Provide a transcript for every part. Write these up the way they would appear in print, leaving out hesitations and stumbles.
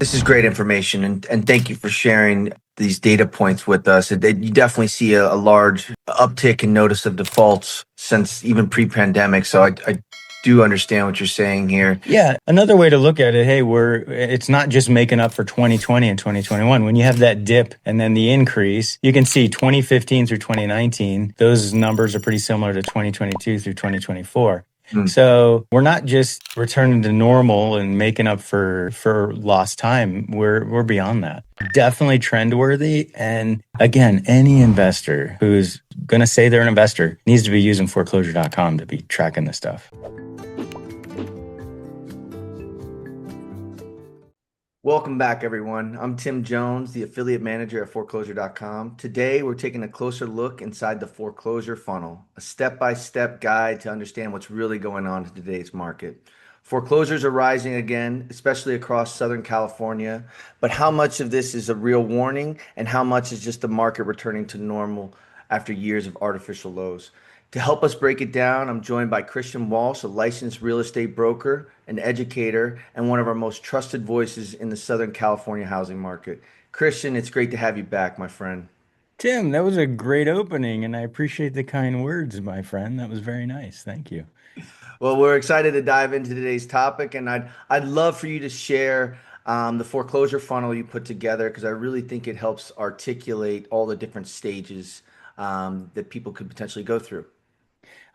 This is great information, and thank you for sharing these data points with us. You definitely see a large uptick in notice of defaults since even pre-pandemic. So I do understand what you're saying here. Yeah, another way to look at it, hey, it's not just making up for 2020 and 2021. When you have that dip and then the increase, you can see 2015 through 2019, those numbers are pretty similar to 2022 through 2024. So we're not just returning to normal and making up for lost time. We're beyond that. Definitely trendworthy. And again, any investor who's going to say they're an investor needs to be using foreclosure.com to be tracking this stuff. Welcome back, everyone. I'm Tim Jones, the affiliate manager at foreclosure.com. Today, we're taking a closer look inside the foreclosure funnel, a step-by-step guide to understand what's really going on in today's market. Foreclosures are rising again, especially across Southern California. But how much of this is a real warning and how much is just the market returning to normal after years of artificial lows? To help us break it down, I'm joined by Christian Walsh, a licensed real estate broker, an educator, and one of our most trusted voices in the Southern California housing market. Christian, it's great to have you back, my friend. Tim, that was a great opening, and I appreciate the kind words, my friend. That was very nice. Thank you. Well, we're excited to dive into today's topic, and I'd love for you to share the foreclosure funnel you put together because I really think it helps articulate all the different stages that people could potentially go through.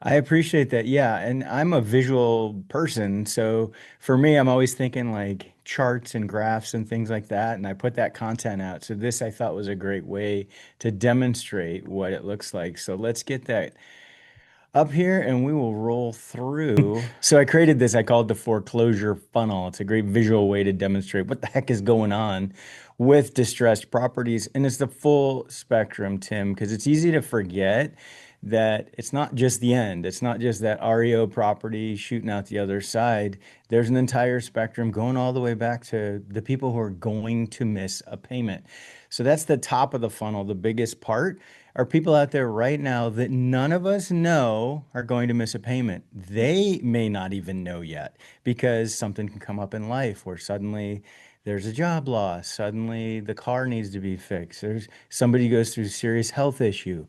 I appreciate that. Yeah, and I'm a visual person, so for me, I'm always thinking like charts and graphs and things like that, and I put that content out. So this I thought was a great way to demonstrate what it looks like. So let's get that up here and we will roll through. So I created this, I call it the foreclosure funnel. It's a great visual way to demonstrate what the heck is going on with distressed properties. And it's the full spectrum, Tim, because it's easy to forget that it's not just the end. It's not just that REO property shooting out the other side. There's an entire spectrum going all the way back to the people who are going to miss a payment. So that's the top of the funnel. The biggest part are people out there right now that none of us know are going to miss a payment. They may not even know yet because something can come up in life where suddenly there's a job loss, suddenly the car needs to be fixed, there's somebody goes through a serious health issue.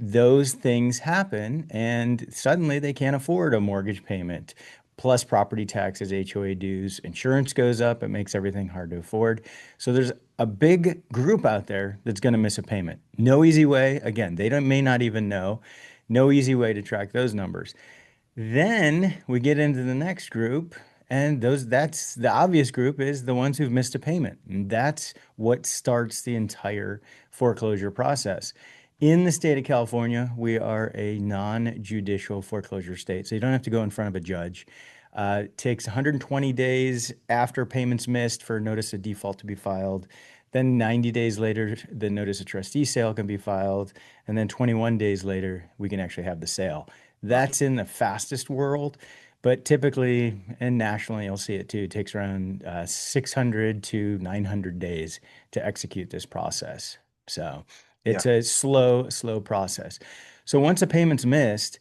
Those things happen and suddenly they can't afford a mortgage payment. Plus property taxes, HOA dues, insurance goes up, it makes everything hard to afford. So there's a big group out there that's going to miss a payment. No easy way. Again, may not even know. No easy way to track those numbers. Then we get into the next group, and that's the obvious group is the ones who've missed a payment. And that's what starts the entire foreclosure process. In the state of California, we are a non-judicial foreclosure state, so you don't have to go in front of a judge. It takes 120 days after payments missed for notice of default to be filed. Then 90 days later, the notice of trustee sale can be filed. And then 21 days later, we can actually have the sale. That's in the fastest world. But typically, and nationally, you'll see it too, it takes around 600 to 900 days to execute this process. So it's a slow process. So once a payment's missed,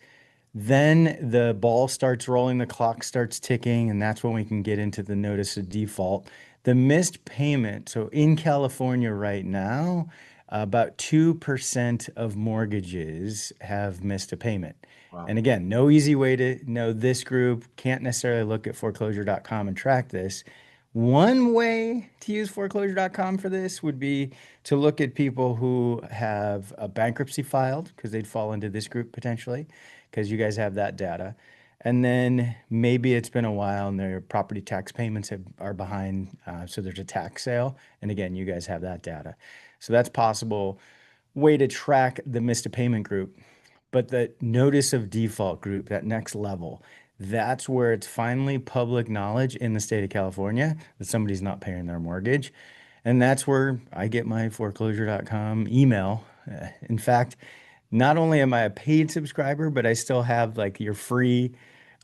then the ball starts rolling, the clock starts ticking, and that's when we can get into the notice of default. The missed payment, so in California right now, about 2% of mortgages have missed a payment. Wow. And again, no easy way to know this group. Can't necessarily look at foreclosure.com and track this. One way to use foreclosure.com for this would be to look at people who have a bankruptcy filed, because they'd fall into this group potentially, because you guys have that data. And then maybe it's been a while and their property tax payments are behind, so there's a tax sale. And again, you guys have that data. So that's possible way to track the missed payment group. But the notice of default group, that next level, that's where it's finally public knowledge in the state of California that somebody's not paying their mortgage. And that's where I get my foreclosure.com email. In fact, not only am I a paid subscriber, but I still have like your free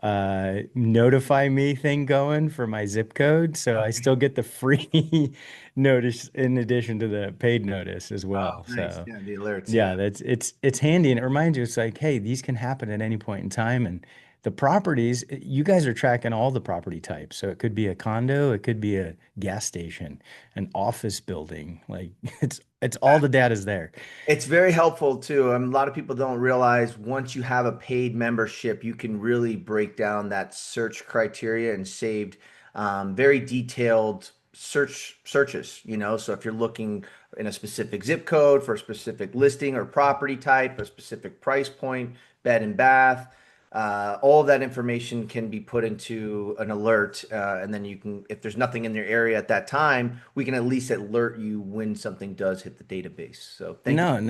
notify me thing going for my zip code. So I still get the free notice in addition to the paid notice as well. Oh, nice. So Yeah, the alerts. yeah, it's handy and it reminds you it's like, hey, these can happen at any point in time and The properties, you guys are tracking all the property types. So it could be a condo, it could be a gas station, an office building. Like it's all the data's there. It's very helpful too. A lot of people don't realize once you have a paid membership, you can really break down that search criteria and saved very detailed searches, So if you're looking in a specific zip code for a specific listing or property type, a specific price point, bed and bath, all of that information can be put into an alert, and then you can, if there's nothing in your area at that time, we can at least alert you when something does hit the database. So thank you. No,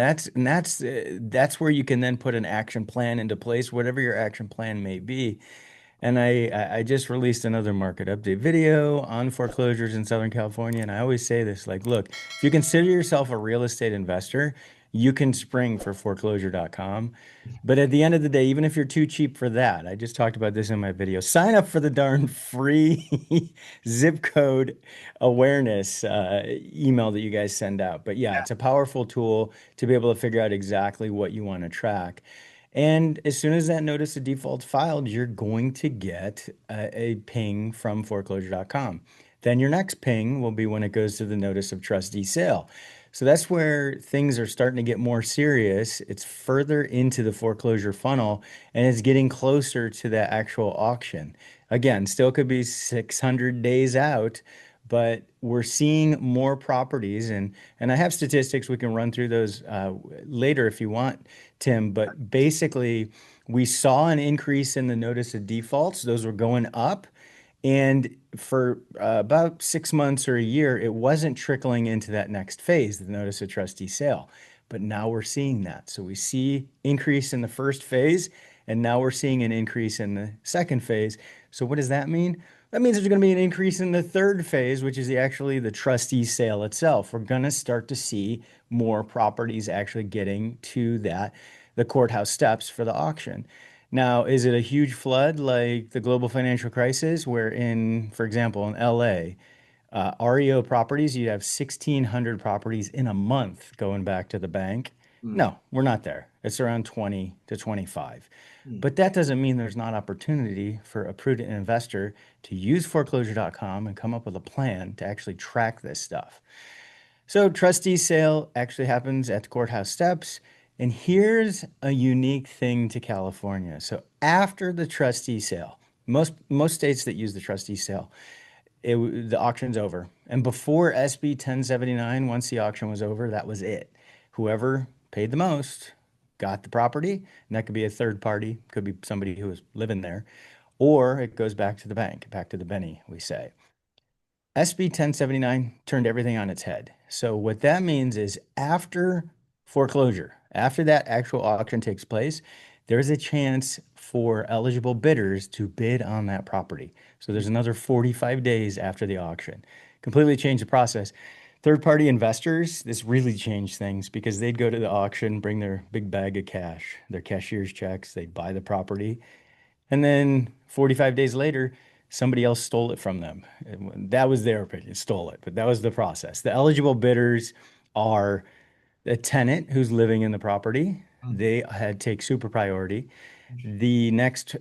that's where you can then put an action plan into place, whatever your action plan may be. And I just released another market update video on foreclosures in Southern California. And I always say this, like, look, if you consider yourself a real estate investor, you can spring for foreclosure.com. But at the end of the day, even if you're too cheap for that, I just talked about this in my video, sign up for the darn free zip code awareness email that you guys send out. But yeah, it's a powerful tool to be able to figure out exactly what you want to track. And as soon as that notice of default's filed, you're going to get a ping from foreclosure.com. Then your next ping will be when it goes to the notice of trustee sale. So that's where things are starting to get more serious. It's further into the foreclosure funnel and it's getting closer to that actual auction. Again, still could be 600 days out, but we're seeing more properties and I have statistics we can run through those later if you want, Tim, but basically we saw an increase in the notice of defaults. Those were going up. And for about 6 months or a year, it wasn't trickling into that next phase, the notice of trustee sale. But now we're seeing that. So we see increase in the first phase, and now we're seeing an increase in the second phase. So what does that mean? That means there's going to be an increase in the third phase, which is actually the trustee sale itself. We're going to start to see more properties actually getting to the courthouse steps for the auction. Now, is it a huge flood like the global financial crisis, where for example, in LA, REO properties, you have 1,600 properties in a month going back to the bank? Mm, No, we're not there. It's around 20 to 25. mm. But that doesn't mean there's not opportunity for a prudent investor to use foreclosure.com and come up with a plan to actually track this stuff. So trustee sale actually happens at the courthouse steps. And here's a unique thing to California. So after the trustee sale, most states that use the trustee sale, the auction's over. And before SB 1079, once the auction was over, that was it. Whoever paid the most got the property, and that could be a third party, could be somebody who was living there, or it goes back to the bank, back to the Benny, we say. SB 1079 turned everything on its head. So what that means is after foreclosure, after that actual auction takes place, there's a chance for eligible bidders to bid on that property. So there's another 45 days after the auction. Completely changed the process. Third-party investors, this really changed things because they'd go to the auction, bring their big bag of cash, their cashier's checks, they'd buy the property, and then 45 days later, somebody else stole it from them. That was their opinion, stole it, but that was the process. The eligible bidders are a tenant who's living in the property. Mm. They had take super priority. The next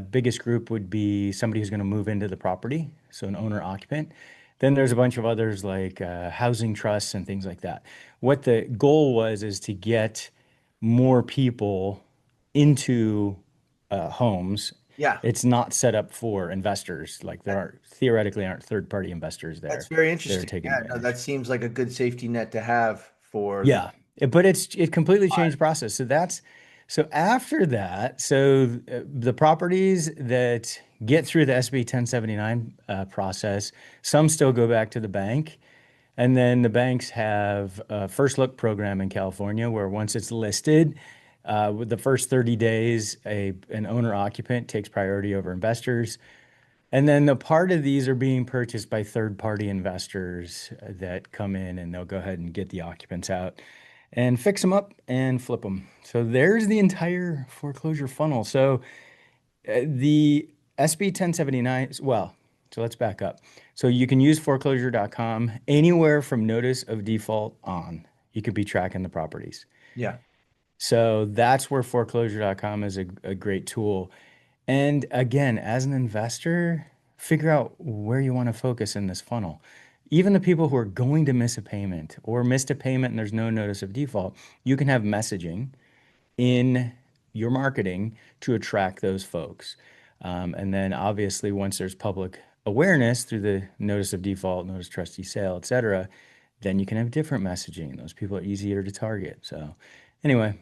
biggest group would be somebody who's going to move into the property, so an owner occupant. Then there's a bunch of others like housing trusts and things like that. What the goal was is to get more people into homes. Yeah, It's not set up for investors. Like there aren't theoretically aren't third-party investors that's there very that are interesting. taking Yeah, no, that advantage. seems like a good safety net to have for the. Yeah, but it completely changed the process. So after that, the properties that get through the SB 1079 process, some still go back to the bank. And then the banks have a first look program in California where once it's listed, with the first 30 days, an owner occupant takes priority over investors. And then the part of these are being purchased by third-party investors that come in and they'll go ahead and get the occupants out and fix them up and flip them. So there's the entire foreclosure funnel. So the SB 1079, well, so let's back up. So you can use foreclosure.com anywhere from notice of default on. You could be tracking the properties. Yeah. So that's where foreclosure.com is a great tool. And again, as an investor, figure out where you want to focus in this funnel. Even the people who are going to miss a payment or missed a payment and there's no notice of default, you can have messaging in your marketing to attract those folks. And then obviously, once there's public awareness through the notice of default, notice trustee sale, et cetera, then you can have different messaging. Those people are easier to target. So, anyway,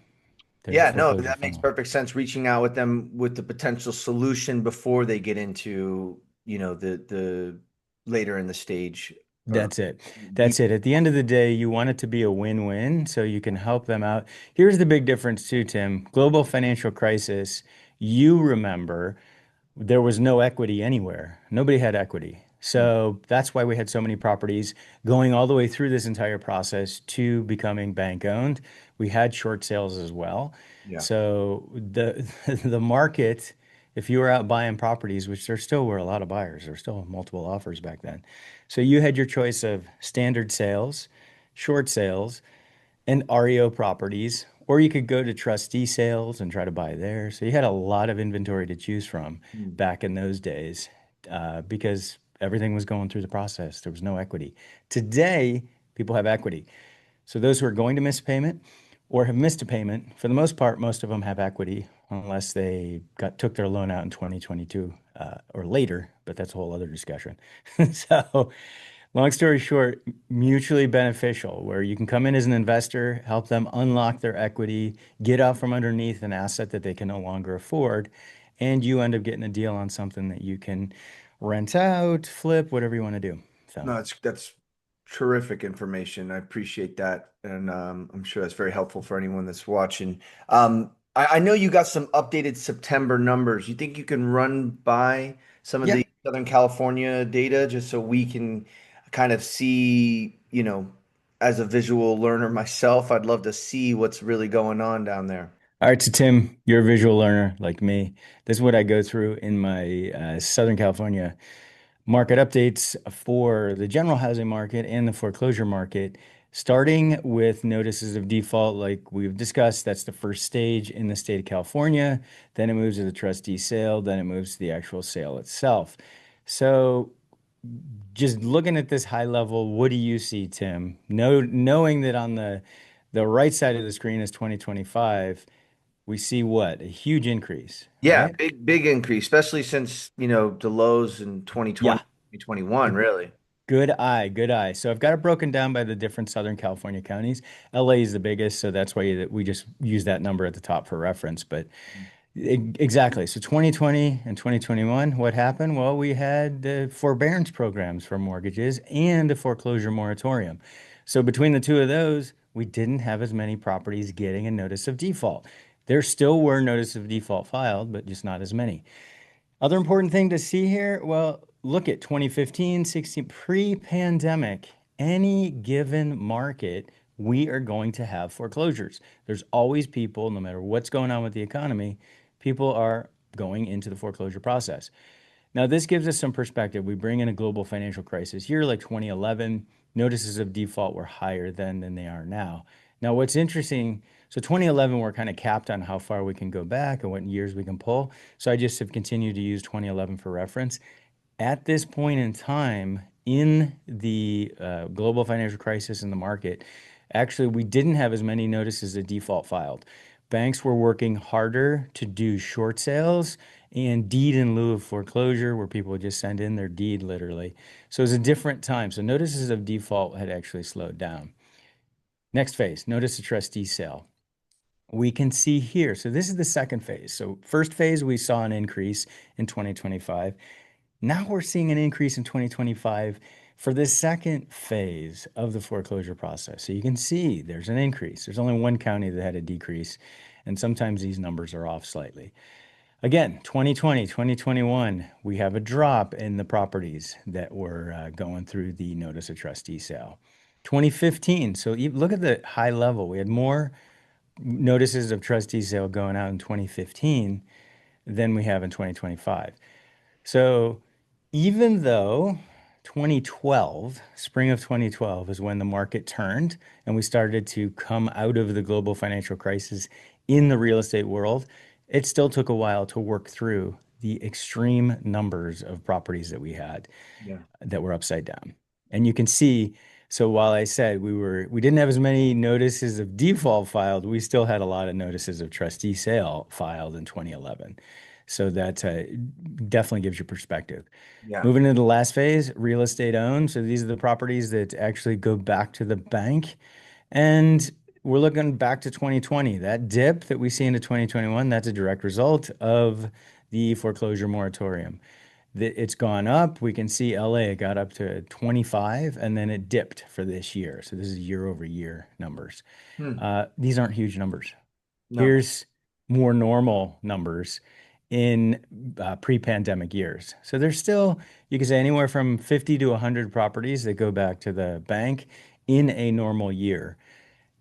there's a Yeah, no, foreclosure that makes funnel. perfect sense. Reaching out with them with the potential solution before they get into, the later in the stage or That's it. deep. That's it. At the end of the day, you want it to be a win-win so you can help them out. Here's the big difference too, Tim. Global financial crisis, you remember there was no equity anywhere. Nobody had equity. So that's why we had so many properties going all the way through this entire process to becoming bank owned. We had short sales as well. Yeah. So the the market, if you were out buying properties, which there still were a lot of buyers, there were still multiple offers back then. So you had your choice of standard sales, short sales, and REO properties, or you could go to trustee sales and try to buy there. So you had a lot of inventory to choose from Mm. back in those days because everything was going through the process. There was no equity. Today, people have equity. So those who are going to miss a payment or have missed a payment, for the most part, most of them have equity unless they took their loan out in 2022 or later, but that's a whole other discussion. So long story short, mutually beneficial, where you can come in as an investor, help them unlock their equity, get out from underneath an asset that they can no longer afford, and you end up getting a deal on something that you can rent out, flip, whatever you want to do. So, No, that's terrific information. I appreciate that, and I'm sure that's very helpful for anyone that's watching. I know you got some updated September numbers. You think you can run by some of yeah. the Southern California data just so we can kind of see, as a visual learner myself, I'd love to see what's really going on down there. All right, so Tim, you're a visual learner like me. This is what I go through in my Southern California market updates for the general housing market and the foreclosure market, starting with notices of default, like we've discussed. That's the first stage in the state of California. Then it moves to the trustee sale. Then it moves to the actual sale itself. So, just looking at this high level, what do you see, Tim? Knowing that on the right side of the screen is 2025, we see what? A huge increase, Yeah, right? big increase, especially since, the lows in 2020, Yeah. 2021, really. Good eye, good eye. So I've got it broken down by the different Southern California counties. LA is the biggest, so that's why we just use that number at the top for reference. But exactly. So 2020 and 2021, what happened? Well, we had the forbearance programs for mortgages and a foreclosure moratorium. So between the two of those, we didn't have as many properties getting a notice of default. There still were notice of default filed, but just not as many. Other important thing to see here, well, look at 2015, 16, pre-pandemic, any given market, we are going to have foreclosures. There's always people, no matter what's going on with the economy, people are going into the foreclosure process. Now, this gives us some perspective. We bring in a global financial crisis here, like 2011. Notices of default were higher then than they are now. Now, what's interesting, so 2011, we're kind of capped on how far we can go back and what years we can pull. So I just have continued to use 2011 for reference. At this point in time, in the global financial crisis in the market, actually, we didn't have as many notices of default filed. Banks were working harder to do short sales and deed in lieu of foreclosure, where people would just send in their deed literally. So it was a different time. So notices of default had actually slowed down. Next phase, notice of trustee sale. We can see here. So this is the second phase. So first phase, we saw an increase in 2025. Now we're seeing an increase in 2025 for the second phase of the foreclosure process. So you can see there's an increase. There's only one county that had a decrease, and sometimes these numbers are off slightly. Again, 2020, 2021, we have a drop in the properties that were going through the notice of trustee sale. 2015, so look at the high level. We had more notices of trustee sale going out in 2015 than we have in 2025. So even though 2012, spring of 2012, is when the market turned and we started to come out of the global financial crisis in the real estate world, it still took a while to work through the extreme numbers of properties that we had Yeah. that were upside down. And you can see, so while I said we didn't have as many notices of default filed, we still had a lot of notices of trustee sale filed in 2011. So that definitely gives you perspective. Yeah. Moving into the last phase, real estate owned. So these are the properties that actually go back to the bank. And we're looking back to 2020. That dip that we see into 2021, that's a direct result of the foreclosure moratorium. It's gone up. We can see LA got up to 25 and then it dipped for this year. So this is year over year numbers. Hmm. These aren't huge numbers. No. Here's more normal numbers in pre-pandemic years. So there's still, you could say anywhere from 50 to 100 properties that go back to the bank in a normal year.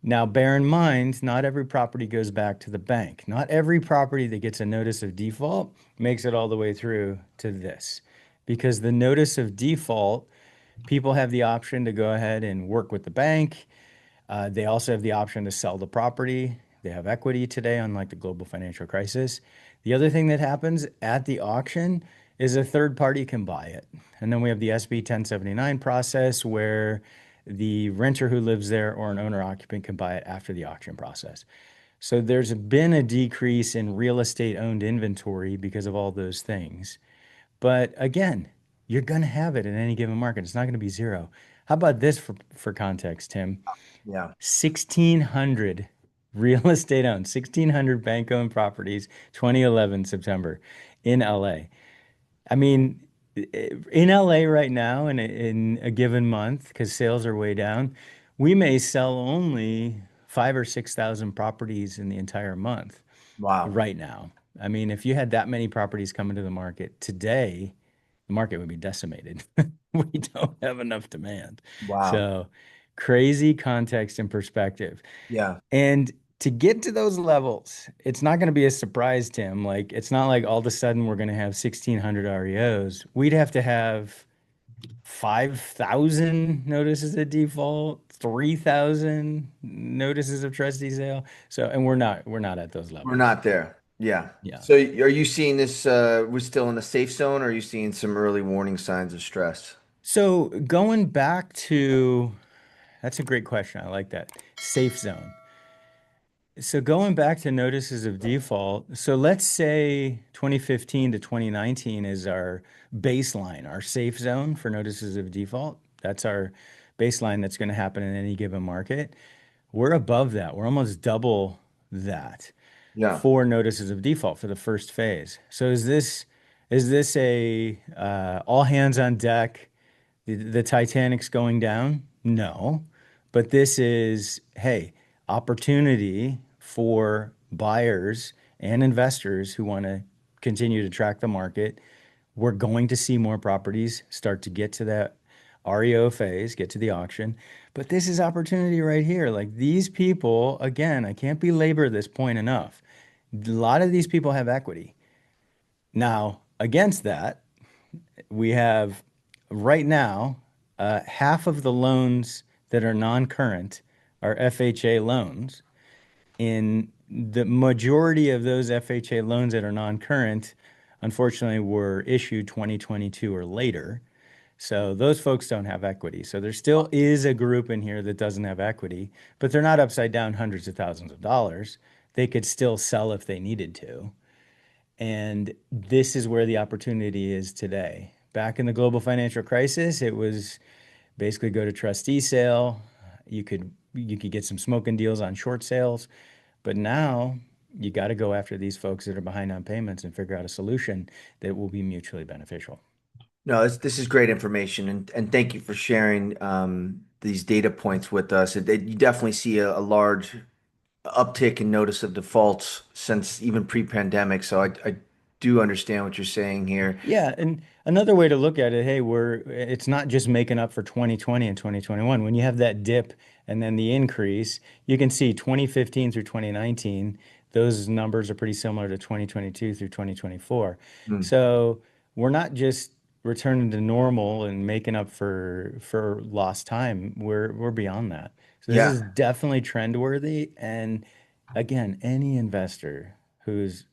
Now, bear in mind, not every property goes back to the bank. Not every property that gets a notice of default makes it all the way through to this. Because the notice of default, people have the option to go ahead and work with the bank. They also have the option to sell the property. They have equity today, unlike the global financial crisis. The other thing that happens at the auction is a third party can buy it. And then we have the SB 1079 process where the renter who lives there or an owner occupant can buy it after the auction process. So there's been a decrease in real estate owned inventory because of all those things. But again, you're going to have it in any given market. It's not going to be zero. How about this for context, Tim? Yeah. 1,600 real estate owned, 1,600 bank owned properties, 2011 September in LA. I mean, in LA right now, in a given month, because sales are way down, we may sell only 5 or 6 thousand properties in the entire month Wow. right now. I mean, if you had that many properties coming to the market today, the market would be decimated. We don't have enough demand. Wow. So crazy context and perspective. Yeah. And to get to those levels, it's not going to be a surprise, Tim. Like, it's not like all of a sudden we're going to have 1,600 REOs. We'd have to have 5,000 notices of default, 3,000 notices of trustee sale. So, and we're not at those We're levels. not there. Yeah. Yeah. So are you seeing this, we're still in the safe zone, or are you seeing some early warning signs of stress? So going back to, that's a great question. I like that. Safe zone. So going back to notices of default, so let's say 2015 to 2019 is our baseline, our safe zone for notices of default. That's our baseline that's going to happen in any given market. We're above that. We're almost double that Yeah. for notices of default for the first phase. So is this a all hands on deck? The Titanic's going down? No. But this is, hey, opportunity for buyers and investors who want to continue to track the market. We're going to see more properties start to get to that REO phase, get to the auction. But this is opportunity right here. Like these people, again, I can't belabor this point enough. A lot of these people have equity. Now, against that, we have right now half of the loans that are non-current are FHA loans. In the majority of those FHA loans that are non-current, unfortunately, were issued 2022 or later. So those folks don't have equity. So there still is a group in here that doesn't have equity, but they're not upside down hundreds of thousands of dollars. They could still sell if they needed to. And this is where the opportunity is today. Back in the global financial crisis, it was basically go to trustee sale. You could get some smoking deals on short sales, but now you got to go after these folks that are behind on payments and figure out a solution that will be mutually beneficial. No, this is great information, and thank you for sharing these data points with us. You definitely see a large uptick in notice of defaults since even pre-pandemic. So I do understand what you're saying here. Yeah, and another way to look at it, hey, it's not just making up for 2020 and 2021. When you have that dip and then the increase, you can see 2015 through 2019, those numbers are pretty similar to 2022 through 2024. Mm. So we're not just returning to normal and making up for lost time. We're beyond that. So this Yeah. is definitely trend worthy. And again, any investor who's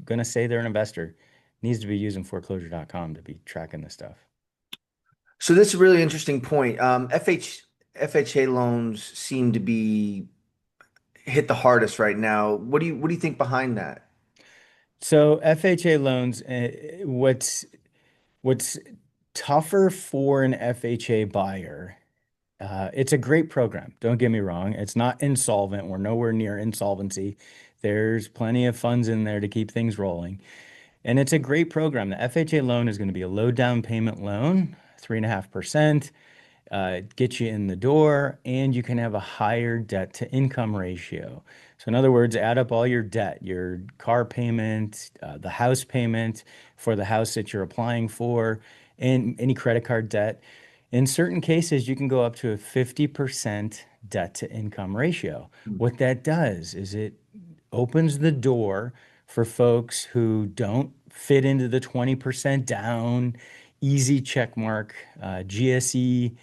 going to say they're an investor needs to be using foreclosure.com to be tracking this stuff. So this is a really interesting point. FHA loans seem to be hit the hardest right now. What do you think behind that? So FHA loans, what's tougher for an FHA buyer? It's a great program. Don't get me wrong. It's not insolvent. We're nowhere near insolvency. There's plenty of funds in there to keep things rolling. And it's a great program. The FHA loan is going to be a low down payment loan, 3.5%, get you in the door, and you can have a higher debt to income ratio. So, in other words, add up all your debt, your car payment, the house payment for the house that you're applying for, and any credit card debt. In certain cases, you can go up to a 50% debt to income ratio. What that does is it opens the door for folks who don't fit into the 20% down, easy check mark, GSE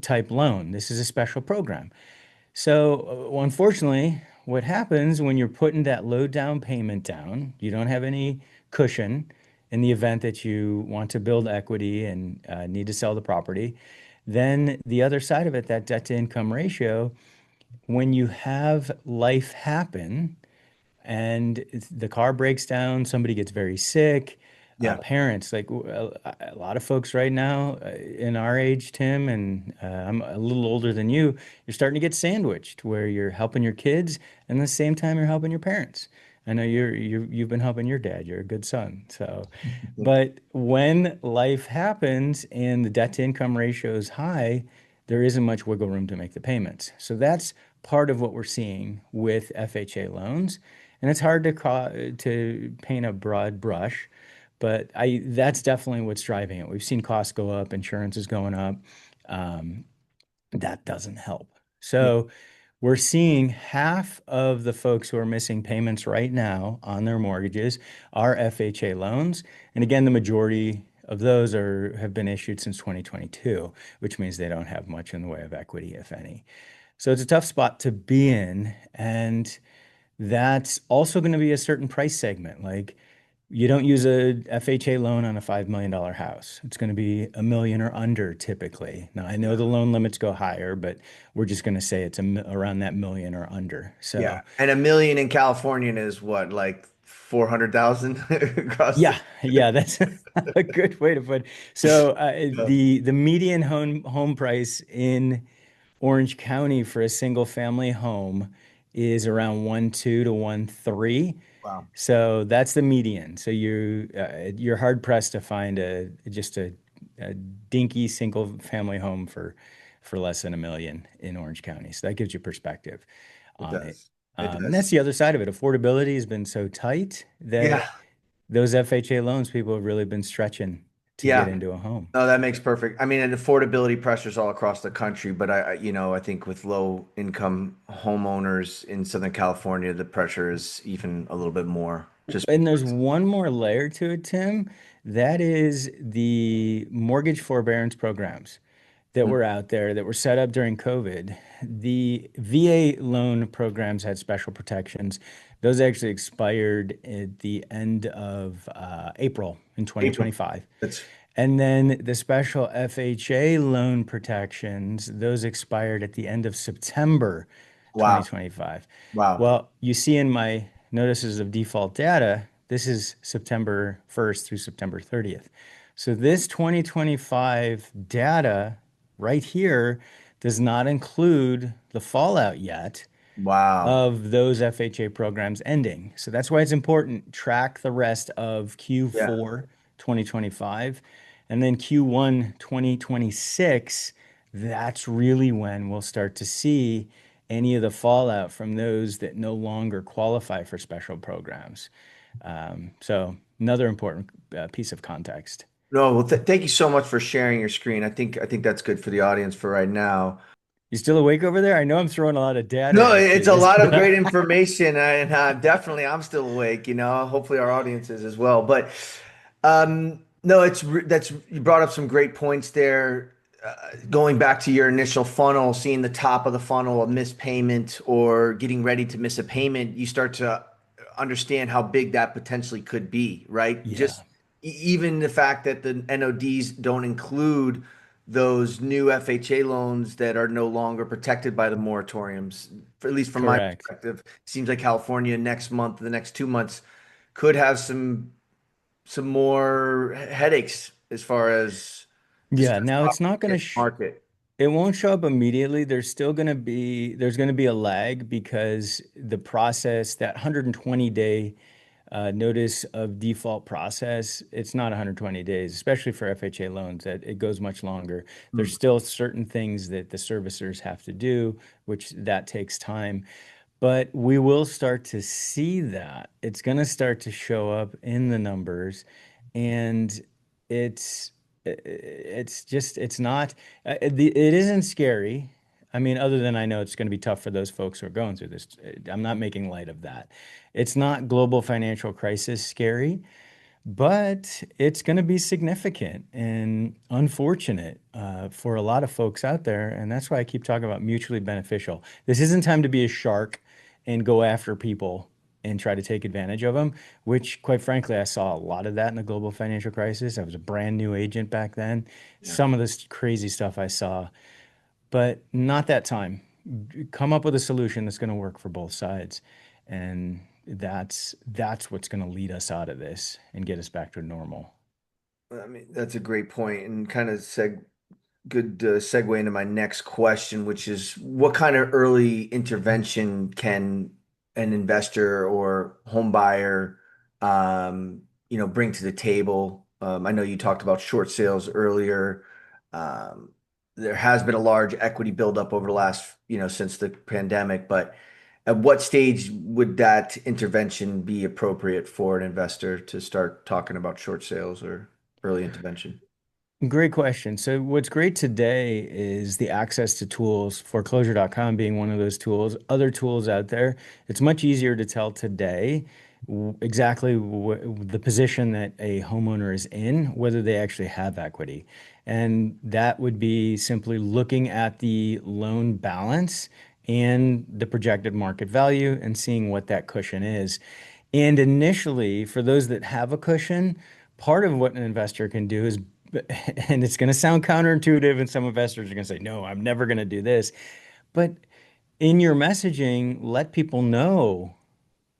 type loan. This is a special program. So, unfortunately, what happens when you're putting that low down payment down, you don't have any cushion in the event that you want to build equity and need to sell the property. Then the other side of it, that debt to income ratio, when you have life happen, and the car breaks down, somebody gets very sick. Yeah. Parents, like a lot of folks right now in our age, Tim, and I'm a little older than you, you're starting to get sandwiched where you're helping your kids and at the same time you're helping your parents. I know you've been helping your dad. You're a good son. So, but when life happens and the debt to income ratio is high, there isn't much wiggle room to make the payments. So that's part of what we're seeing with FHA loans. And it's hard to paint a broad brush, but that's definitely what's driving it. We've seen costs go up, insurance is going up. Um, that doesn't help. Yeah. So we're seeing half of the folks who are missing payments right now on their mortgages are FHA loans. And again, the majority of those have been issued since 2022, which means they don't have much in the way of equity, if any. So it's a tough spot to be in. And that's also going to be a certain price segment. Like you don't use a FHA loan on a $5 million house. It's going to be a million or under typically. Now, I know Yeah. the loan limits go higher, but we're just going to say it's around that million or under. Yeah. So, And a million in Californian is what, like 400,000 across the. yeah, yeah, that's a good way to put it. So, Yeah. the median home price in Orange County for a single family home is around 1.2 to 1.3. Wow. So that's the median. So you're hard pressed to find a dinky single family home for less than a million in Orange County. So that gives you perspective It on it. does. It And that's does. the other side of it. Affordability has been so tight that Yeah. those FHA loans, people have really been stretching to get Yeah. into a home. No, that makes perfect. I mean, and affordability pressures all across the country, but I think with low income homeowners in Southern California, the pressure is even a little bit more. Just And there's one more layer to it, Tim. That is the mortgage forbearance programs that Mm, were out there that were set up during COVID. The VA loan programs had special protections. Those actually expired at the end of April in April. 2025. That's And then the special FHA loan protections, those expired at the end of September wow. 2025. Wow. Well, you see in my notices of default data, this is September 1st through September 30th. So this 2025 data right here does not include the fallout yet Wow. of those FHA programs ending. So that's why it's important. Track the rest of Yeah. Q4 2025 and then Q1 2026. That's really when we'll start to see any of the fallout from those that no longer qualify for special programs. So another important piece of context. No, well, th thank you so much for sharing your screen. I think that's good for the audience for right now. You still awake over there? I know I'm throwing a lot of data No, at it's you. a lot of great information, and definitely I'm still awake. Hopefully our audience is as well. But no, that's you brought up some great points there. Going back to your initial funnel, seeing the top of the funnel, a missed payment or getting ready to miss a payment, you start to understand how big that potentially could be, right? Yeah, Just even the fact that the NODs don't include those new FHA loans that are no longer protected by the moratoriums, at least from my correct. perspective, seems like California next month, the next 2 months, could have some more headaches as far as Yeah, distressed now it's property not going to hit the market. it won't show up immediately. There's going to be a lag because the process, that 120 day notice of default process, it's not 120 days, especially for FHA loans, that it goes much longer. There's Hmm. still certain things that the servicers have to do, which that takes time. But we will start to see that. It's going to start to show up in the numbers, and it's it's not it isn't scary. I mean, other than I know it's going to be tough for those folks who are going through this. I'm not making light of that. It's not global financial crisis scary, but it's going to be significant and unfortunate for a lot of folks out there. And that's why I keep talking about mutually beneficial. This isn't time to be a shark and go after people and try to take advantage of them, which, quite frankly, I saw a lot of that in the global financial crisis. I was a brand new agent back then. Yeah. Some of this crazy stuff I saw, but not that time. Come up with a solution that's going to work for both sides. And that's what's going to lead us out of this and get us back to normal. I mean, that's a great point and kind of good segue into my next question, which is what kind of early intervention can an investor or home buyer, bring to the table? I know you talked about short sales earlier. Um, there has been a large equity buildup over the last, since the pandemic, but at what stage would that intervention be appropriate for an investor to start talking about short sales or early intervention? Great question. So what's great today is the access to tools, foreclosure.com being one of those tools, other tools out there. It's much easier to tell today exactly the position that a homeowner is in, whether they actually have equity. And that would be simply looking at the loan balance and the projected market value and seeing what that cushion is. And initially, for those that have a cushion, part of what an investor can do is, and it's going to sound counterintuitive, and some investors are going to say, no, I'm never going to do this. But in your messaging, let people know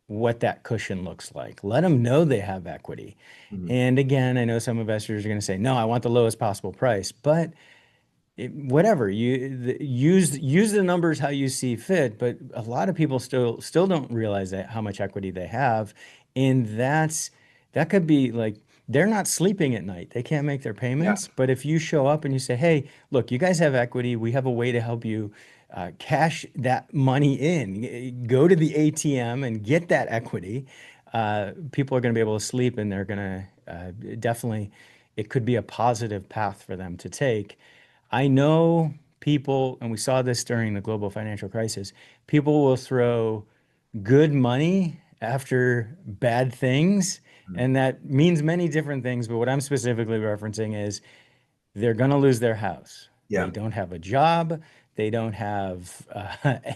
what that cushion looks like. Let them know they have equity. Mhm. And again, I know some investors are going to say, no, I want the lowest possible price. But whatever use the numbers how you see fit, but a lot of people still don't realize that how much equity they have, and that could be like they're not sleeping at night. They can't make their Yeah. payments. But if you show up and you say, hey, look, you guys have equity, we have a way to help you cash that money in, go to the ATM and get that equity. People are going to be able to sleep, and they're going to definitely, it could be a positive path for them to take. I know people, and we saw this during the global financial crisis, people will throw good money after bad things. Mhm. And that means many different things. But what I'm specifically referencing is they're going to lose their house. They Yeah. don't have a job. They don't have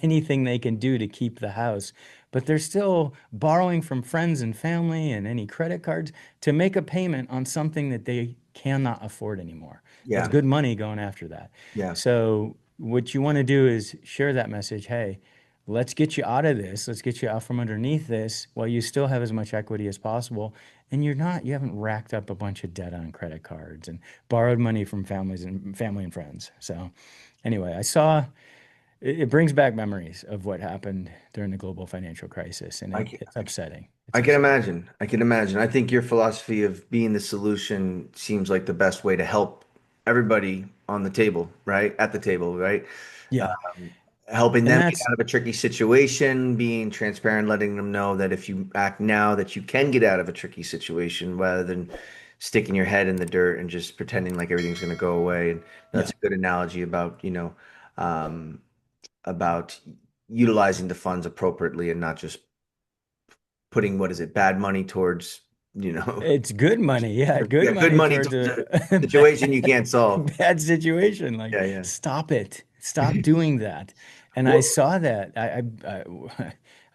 anything they can do to keep the house, but they're still borrowing from friends and family and any credit cards to make a payment on something that they cannot afford anymore. That's Yeah. good money going after that. Yeah. So, what you want to do is share that message. Hey, let's get you out of this. Let's get you out from underneath this while you still have as much equity as possible. And you haven't racked up a bunch of debt on credit cards and borrowed money from family and friends. So anyway, it brings back memories of what happened during the global financial crisis, and I can, it's upsetting. It's I can upsetting. imagine. I can imagine. I think your philosophy of being the solution seems like the best way to help everybody on the table, right? At the table, right? Yeah. Helping And them get that's out of a tricky situation, being transparent, letting them know that if you act now, that you can get out of a tricky situation rather than sticking your head in the dirt and just pretending like everything's going to go away. And that's yeah. a good analogy about, um, about utilizing the funds appropriately and not just putting, what is it, bad money towards, you know, It's good money. Yeah, good yeah, good money money towards towards a a situation you can't solve. bad situation. Like, Yeah, yeah. stop it. Stop doing that. And I Well, saw that.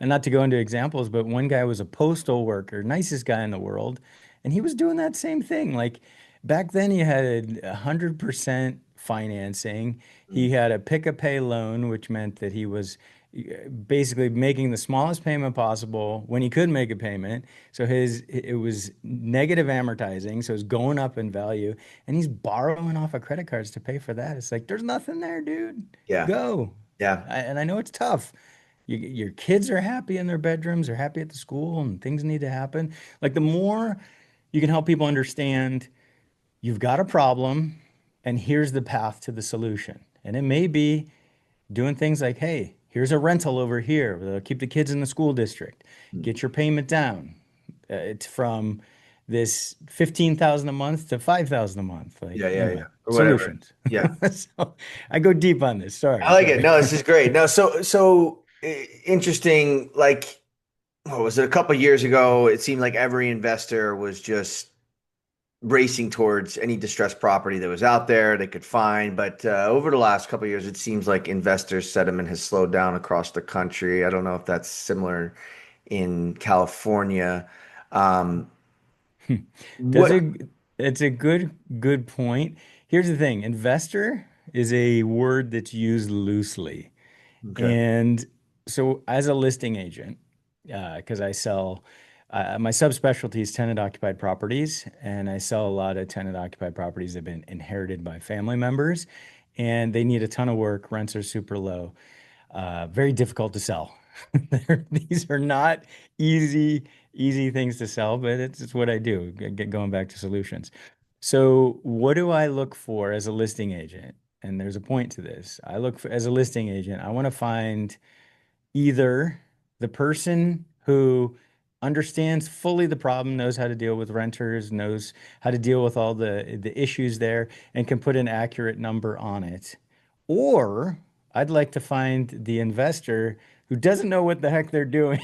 And not to go into examples, but one guy was a postal worker, nicest guy in the world, and he was doing that same thing. Like back then, he had 100% financing. Mm. He had a pick a pay loan, which meant that he was basically making the smallest payment possible when he could make a payment. So it was negative amortizing, so it's going up in value, and he's borrowing off of credit cards to pay for that. It's like there's nothing there, dude. Yeah. Go. Yeah. And I know it's tough. Your kids are happy in their bedrooms, they're happy at the school, and things need to happen. Like the more you can help people understand you've got a problem and here's the path to the solution. And it may be doing things like, hey, here's a rental over here. Keep the kids in the school district. Mm. Get your payment down. It's from this 15,000 a month to 5,000 a month. Like, Yeah. Yeah. Yeah. anyway, Or whatever. solutions. Yeah. So I go deep on this. I Sorry, like it. sorry. No, this is great. No, interesting. Like, what was it? A couple of years ago, it seemed like every investor was just racing towards any distressed property that was out there they could find. But over the last couple of years, it seems like investor sentiment has slowed down across the country. I don't know if that's similar in California. Um, Does what? it, it's a good point. Here's the thing, investor is a word that's used loosely. Okay. And so as a listing agent, because I sell my subspecialty is tenant occupied properties, and I sell a lot of tenant occupied properties that have been inherited by family members, and they need a ton of work. Rents are super low, very difficult to sell. These are not easy things to sell, but it's what I do. Going back to solutions. So, what do I look for as a listing agent? And there's a point to this. I look for, as a listing agent, I want to find either the person who understands fully the problem, knows how to deal with renters, knows how to deal with all the issues there, and can put an accurate number on it. Or I'd like to find the investor who doesn't know what the heck they're doing.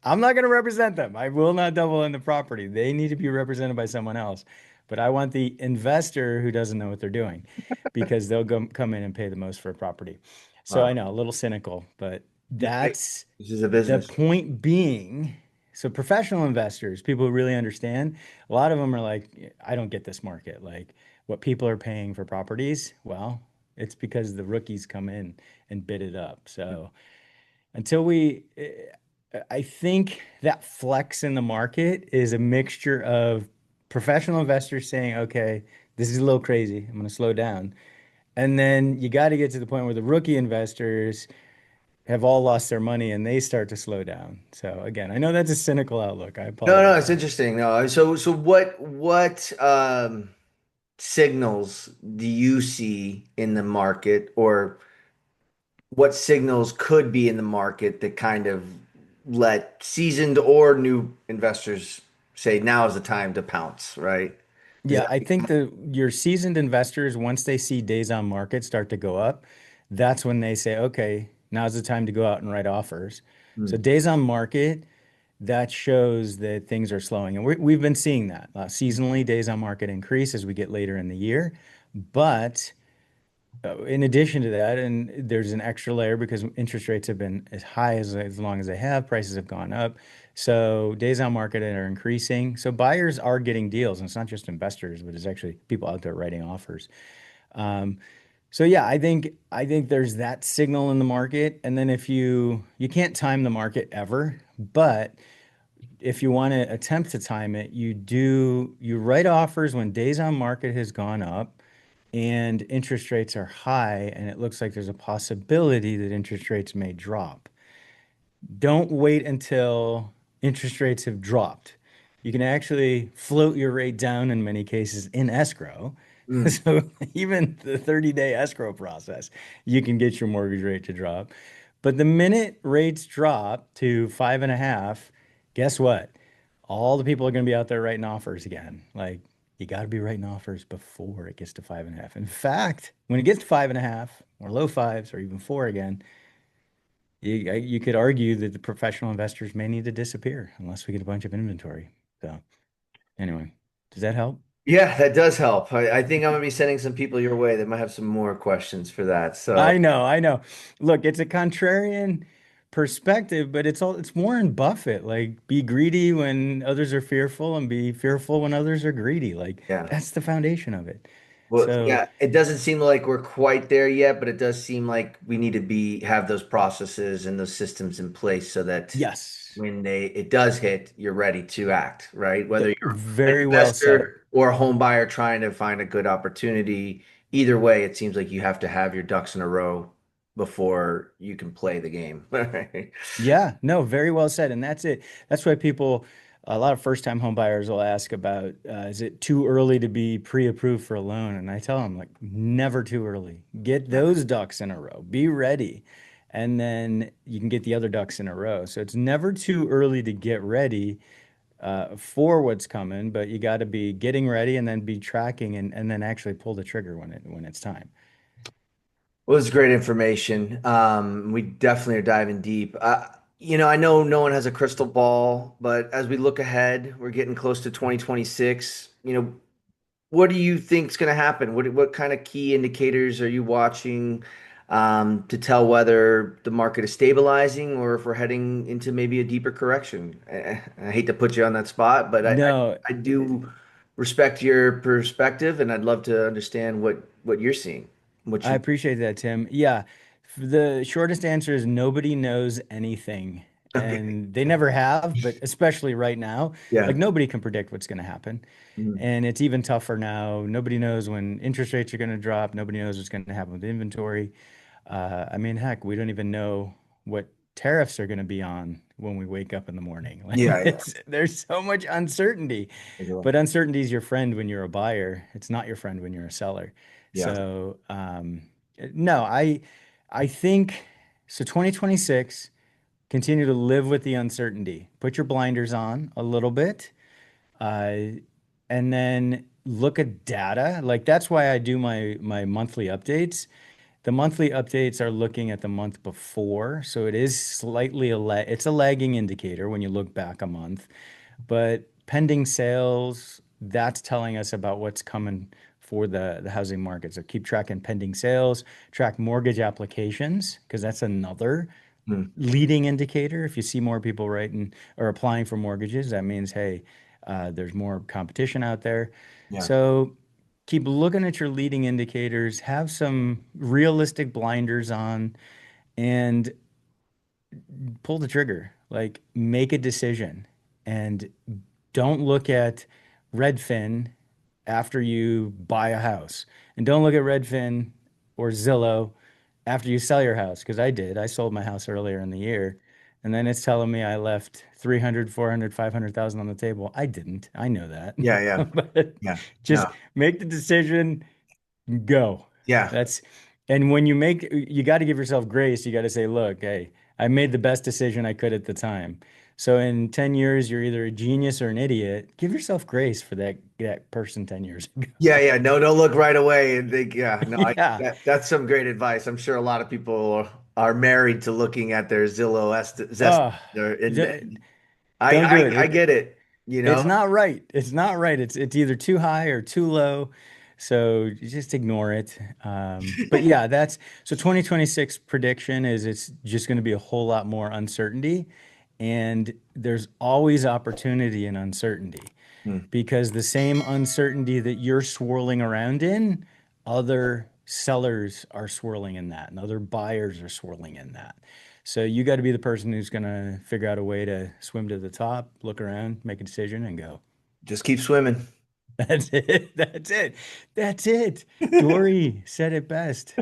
I'm not going to represent them. I will not double in the property. They need to be represented by someone else. But I want the investor who doesn't know what they're doing because come in and pay the most for a property. So I Wow. know, a little cynical, but Hey, that's this is a the business. point being. So professional investors, people who really understand, a lot of them are like, I don't get this market. Like what people are paying for properties, well, it's because the rookies come in and bid it up. So until I think that flex in the market is a mixture of professional investors saying, okay, this is a little crazy. I'm going to slow down. And then you got to get to the point where the rookie investors have all lost their money and they start to slow down. So again, I know that's a cynical outlook. I No, no, apologize it's for that. interesting. No, so what signals do you see in the market, or what signals could be in the market that kind of let seasoned or new investors say now is the time to pounce, right? Does Yeah, that I make think that your seasoned investors, once they see days on market start to go up, that's when they say, okay, now's the time to go out and write offers. So Hmm. days on market, that shows that things are slowing. And we've been seeing that. Seasonally, days on market increase as we get later in the year. But in addition to that, and there's an extra layer because interest rates have been as high as long as they have, prices have gone up. So days on market are increasing. So buyers are getting deals, and it's not just investors, but it's actually people out there writing offers. Um, so yeah, I think there's that signal in the market. And then if you can't time the market ever, but if you want to attempt to time it, you write offers when days on market has gone up and interest rates are high, and it looks like there's a possibility that interest rates may drop. Don't wait until interest rates have dropped. You can actually float your rate down in many cases in escrow. Hmm. So even the 30-day escrow process, you can get your mortgage rate to drop. But the minute rates drop to 5.5, guess what? All the people are going to be out there writing offers again. Like you got to be writing offers before it gets to 5.5. In fact, when it gets to 5.5 or low fives or even four again, you could argue that the professional investors may need to disappear unless we get a bunch of inventory. So anyway, does that help? Yeah, that does help. I think I'm gonna be sending some people your way that might have some more questions for that. So I know, I know. Look, it's a contrarian perspective, but it's Warren Buffett. Like, be greedy when others are fearful, and be fearful when others are greedy. Like, Yeah. that's the foundation of it. Well, So, yeah, it doesn't seem like we're quite there yet, but it does seem like we need to have those processes and those systems in place so that yes, when it does hit, you're ready to act, right? Whether you're an very well said. investor or a home buyer trying to find a good opportunity, either way, it seems like you have to have your ducks in a row before you can play the game. Right? Yeah, no, very well said. And that's it. That's why a lot of first-time home buyers will ask about, is it too early to be pre-approved for a loan? And I tell them, like, never too early. Get Yeah. those ducks in a row. Be ready. And then you can get the other ducks in a row. So it's never too early to get ready for what's coming, but you got to be getting ready and then be tracking and then actually pull the trigger when it's time. Well, it's great information. We definitely are diving deep. I know no one has a crystal ball, but as we look ahead, we're getting close to 2026. What do you think is going to happen? What kind of key indicators are you watching to tell whether the market is stabilizing or if we're heading into maybe a deeper correction? I hate to put you on that spot, but No, I do respect your perspective, and I'd love to understand what you're seeing, what I you. appreciate that, Tim. Yeah, the shortest answer is nobody knows anything. Okay. And they never have, but especially right now, Yeah. like nobody can predict what's going to happen. Mhm. And it's even tougher now. Nobody knows when interest rates are going to drop. Nobody knows what's going to happen with inventory. I mean, heck, we don't even know what tariffs are going to be on when we wake up in the morning. Like Yeah, yeah. there's so much uncertainty. As well. But uncertainty is your friend when you're a buyer. It's not your friend when you're a seller. Yeah. So, no, I think so. 2026, continue to live with the uncertainty. Put your blinders on a little bit, uh, and then look at data. Like that's why I do my monthly updates. The monthly updates are looking at the month before, so it is slightly it's a lagging indicator when you look back a month. But pending sales, that's telling us about what's coming for the housing market. So keep tracking pending sales, track mortgage applications, because that's another Mm. leading indicator. If you see more people writing or applying for mortgages, that means, hey, there's more competition out there. Yeah. So keep looking at your leading indicators, have some realistic blinders on, and pull the trigger. Like, make a decision and don't look at Redfin after you buy a house. And don't look at Redfin or Zillow after you sell your house, because I did. I sold my house earlier in the year. And then it's telling me I left 300, 400, 500,000 on the table. I didn't. I know that. Yeah, yeah. But Yeah. just No. make the decision, go. Yeah. That's, and when you got to give yourself grace. You got to say, look, hey, I made the best decision I could at the time. So in 10 years, you're either a genius or an idiot. Give yourself grace for that person 10 years Yeah, ago. yeah. No, don't look right away and think, yeah, no, Yeah. that's some great advice. I'm sure a lot of people are married to looking at their Zillow Zest, Oh, and d- I, don't do I it. I get it, you It's know? not right. It's not right. It's either too high or too low. So you just ignore it. But yeah, that's so 2026 prediction is it's just going to be a whole lot more uncertainty. And there's always opportunity in uncertainty Hmm. because the same uncertainty that you're swirling around in, other sellers are swirling in that, and other buyers are swirling in that. So you got to be the person who's going to figure out a way to swim to the top, look around, make a decision, and go. Just keep swimming. That's it. That's it. That's it. Dory said it best.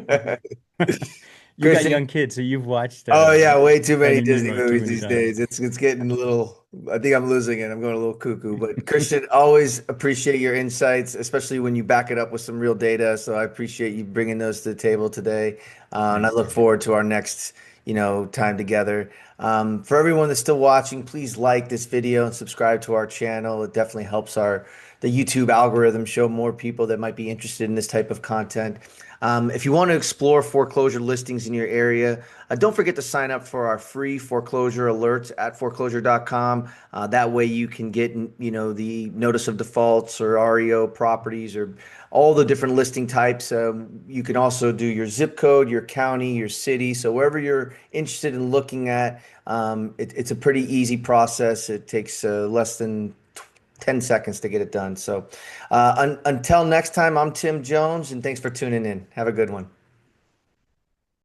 You got Christian, young kids, so you've watched oh yeah, way too many Finding Disney Nemo too movies many these times. days. It's getting a little. I think I'm losing it. I'm going a little cuckoo. But Christian, always appreciate your insights, especially when you back it up with some real data. So I appreciate you bringing those to the table today, and I look Absolutely. forward to our next, time together. For everyone that's still watching, please like this video and subscribe to our channel. It definitely helps the YouTube algorithm show more people that might be interested in this type of content. If you want to explore foreclosure listings in your area, don't forget to sign up for our free foreclosure alerts at foreclosure.com. That way you can get, the notice of defaults or REO properties or all the different listing types. You can also do your zip code, your county, your city. So wherever you're interested in looking at, it's a pretty easy process. It takes less than 10 seconds to get it done. So until next time, I'm Tim Jones, and thanks for tuning in. Have a good one.